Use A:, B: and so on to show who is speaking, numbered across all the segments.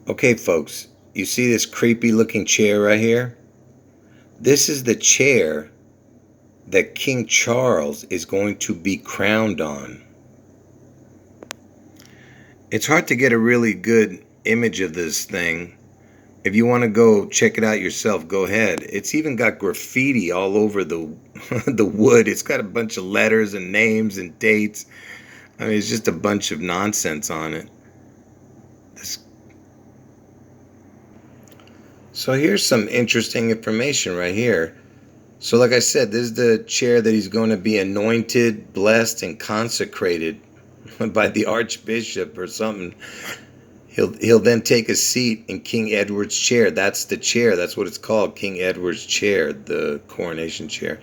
A: Okay, folks, you see this creepy looking chair right here? This is the chair that King Charles is going to be crowned on. It's hard to get a really good image of this thing. If you want to go check it out yourself, go ahead. It's even got graffiti all over the the wood. It's got a bunch of letters and names and dates. I mean, it's just a bunch of nonsense on it. This So here's some interesting information right here. So like I said, this is the chair that he's going to be anointed, blessed, and consecrated by the archbishop or something. He'll then take a seat in King Edward's chair. That's the chair. That's what it's called, King Edward's chair, the coronation chair.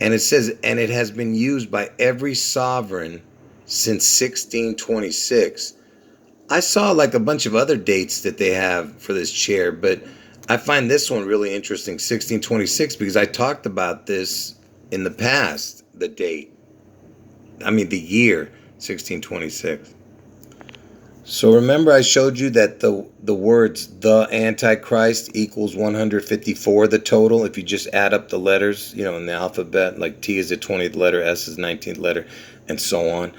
A: And it says, and it has been used by every sovereign since 1626. I saw like a bunch of other dates that they have for this chair, but I find this one really interesting, 1626, because I talked about this in the past, the date. The year 1626. So remember I showed you that the words the Antichrist equals 154, the total, if you just add up the letters, in the alphabet, like T is the 20th letter, S is the 19th letter, and so on,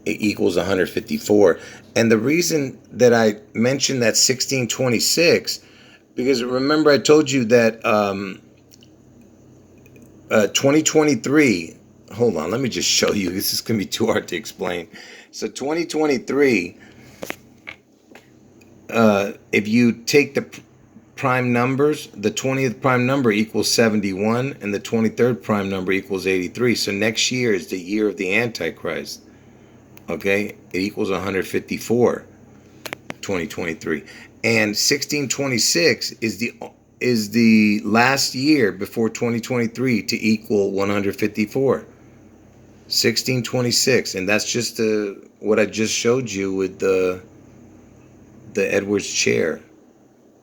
A: it equals 154. And the reason that I mentioned that 1626, because remember I told you that 2023, hold on, let me just show you, this is going to be too hard to explain. So 2023, if you take the prime numbers, the 20th prime number equals 71, and the 23rd prime number equals 83. So next year is the year of the Antichrist. Okay, it equals 154, 2023. And 1626 is the last year before 2023 to equal 154. 1626, and that's just what I just showed you with the Edwards chair.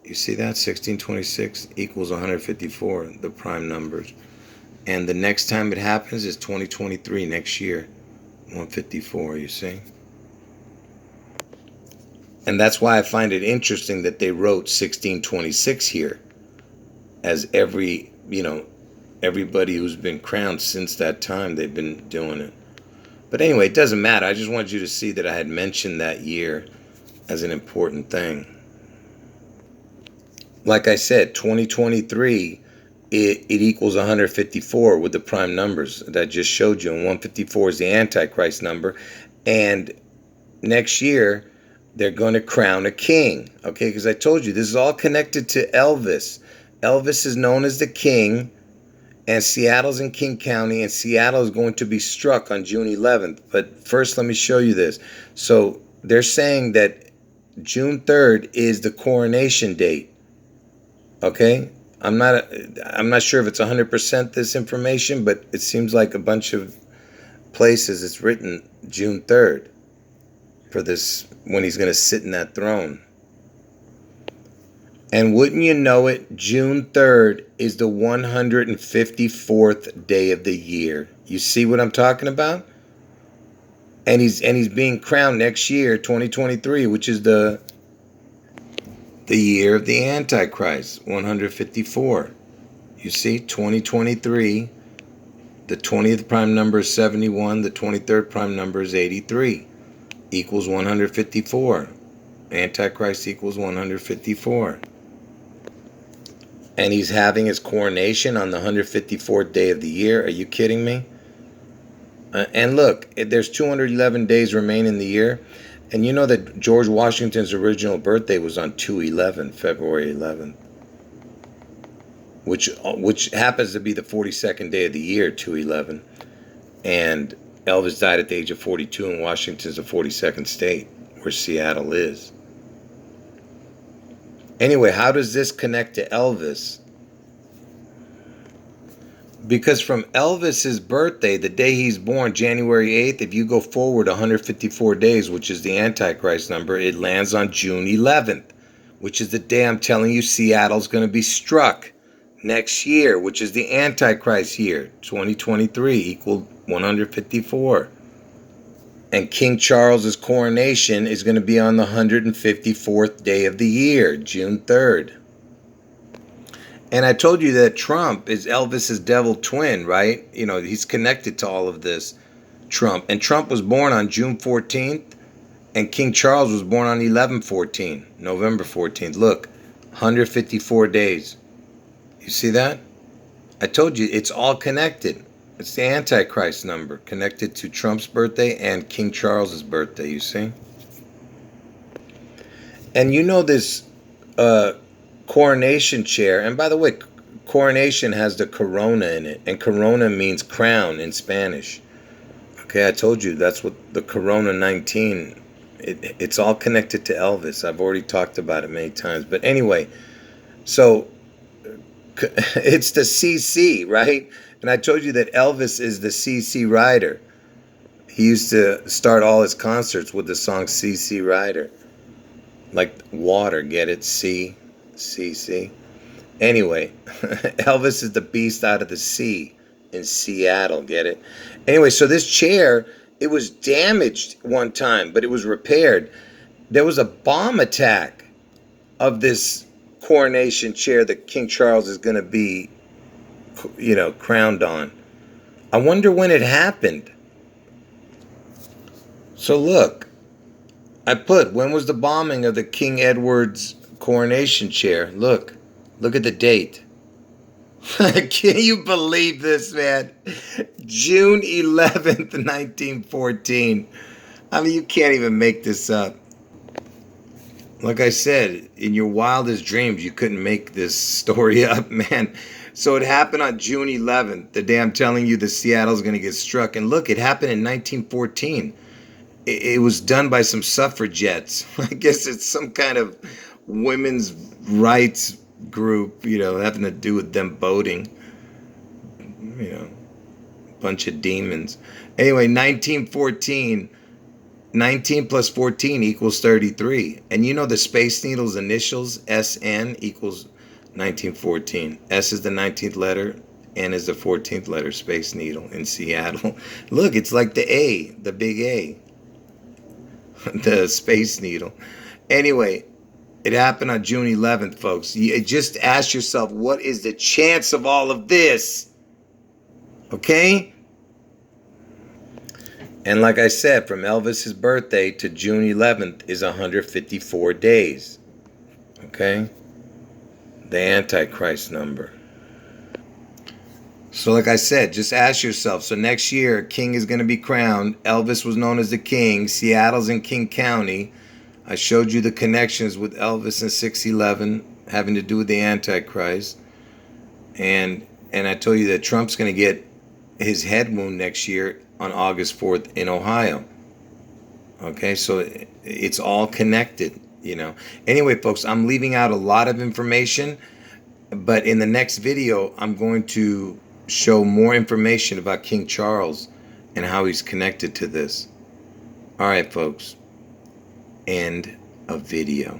A: You see that? 1626 equals 154, the prime numbers. And the next time it happens is 2023, next year, 154, you see? And that's why I find it interesting that they wrote 1626 here, as everybody who's been crowned since that time, they've been doing it. But anyway, it doesn't matter. I just wanted you to see that I had mentioned that year as an important thing. Like I said, 2023, it equals 154 with the prime numbers that I just showed you, and 154 is the Antichrist number. And next year, they're going to crown a king, okay? Because I told you, this is all connected to Elvis. Elvis is known as the king, and Seattle's in King County, and Seattle is going to be struck on June 11th. But first, let me show you this. So they're saying that June 3rd is the coronation date, okay? I'm not sure if it's 100% this information, but it seems like a bunch of places it's written June 3rd for this, when he's going to sit in that throne. And wouldn't you know it, June 3rd is the 154th day of the year. You see what I'm talking about? And he's being crowned next year, 2023, which is the year of the Antichrist, 154. You see, 2023, the 20th prime number is 71, the 23rd prime number is 83, equals 154. Antichrist equals 154. And he's having his coronation on the 154th day of the year. Are you kidding me? And look, there's 211 days remain in the year. And you know that George Washington's original birthday was on 2/11, February 11th. Which happens to be the 42nd day of the year, 2/11. And Elvis died at the age of 42, and Washington's the 42nd state, where Seattle is. Anyway, how does this connect to Elvis? Because from Elvis's birthday, the day he's born, January 8th, if you go forward 154 days, which is the Antichrist number, it lands on June 11th, which is the day I'm telling you Seattle's going to be struck next year, which is the Antichrist year, 2023, equal 154. And King Charles's coronation is going to be on the 154th day of the year, June 3rd. And I told you that Trump is Elvis's devil twin, right? You know, he's connected to all of this, Trump. And Trump was born on June 14th, and King Charles was born on 11/14, November 14th. Look, 154 days. You see that? I told you, it's all connected. It's the Antichrist number, connected to Trump's birthday and King Charles's birthday, you see? And you know this coronation chair, and by the way, coronation has the corona in it, and corona means crown in Spanish. Okay, I told you that's what the Corona 19, it's all connected to Elvis. I've already talked about it many times. But anyway, so it's the CC, right? And I told you that Elvis is the CC Rider. He used to start all his concerts with the song CC Rider. Like water, get it? C, CC. Anyway, Elvis is the beast out of the sea in Seattle, get it? Anyway, so this chair, it was damaged one time, but it was repaired. There was a bomb attack of this coronation chair that King Charles is going to be, you know, crowned on. I wonder when it happened. So look, I put, when was the bombing of the King Edward's coronation chair? Look at the date. Can you believe this, man? June 11th, 1914. I mean, you can't even make this up. Like I said, in your wildest dreams, you couldn't make this story up, man. So it happened on June 11th, the day I'm telling you the Seattle's going to get struck. And look, it happened in 1914. It was done by some suffragettes. I guess it's some kind of women's rights group, you know, having to do with them voting. You know, bunch of demons. Anyway, 1914. 19 plus 14 equals 33. And you know the Space Needle's initials, SN, equals 1914. S is the 19th letter. N is the 14th letter, Space Needle in Seattle. Look, it's like the A, the big A. The Space Needle. Anyway, it happened on June 11th, folks. You just ask yourself, what is the chance of all of this? Okay? And like I said, from Elvis's birthday to June 11th is 154 days. Okay? The Antichrist number. So like I said, just ask yourself. So next year, King is going to be crowned. Elvis was known as the King. Seattle's in King County. I showed you the connections with Elvis and 611 having to do with the Antichrist. And I told you that Trump's going to get his head wound next year on August 4th in Ohio. Okay, so it's all connected, you know. Anyway, folks, I'm leaving out a lot of information, but in the next video, I'm going to show more information about King Charles and how he's connected to this. All right, folks. End of video.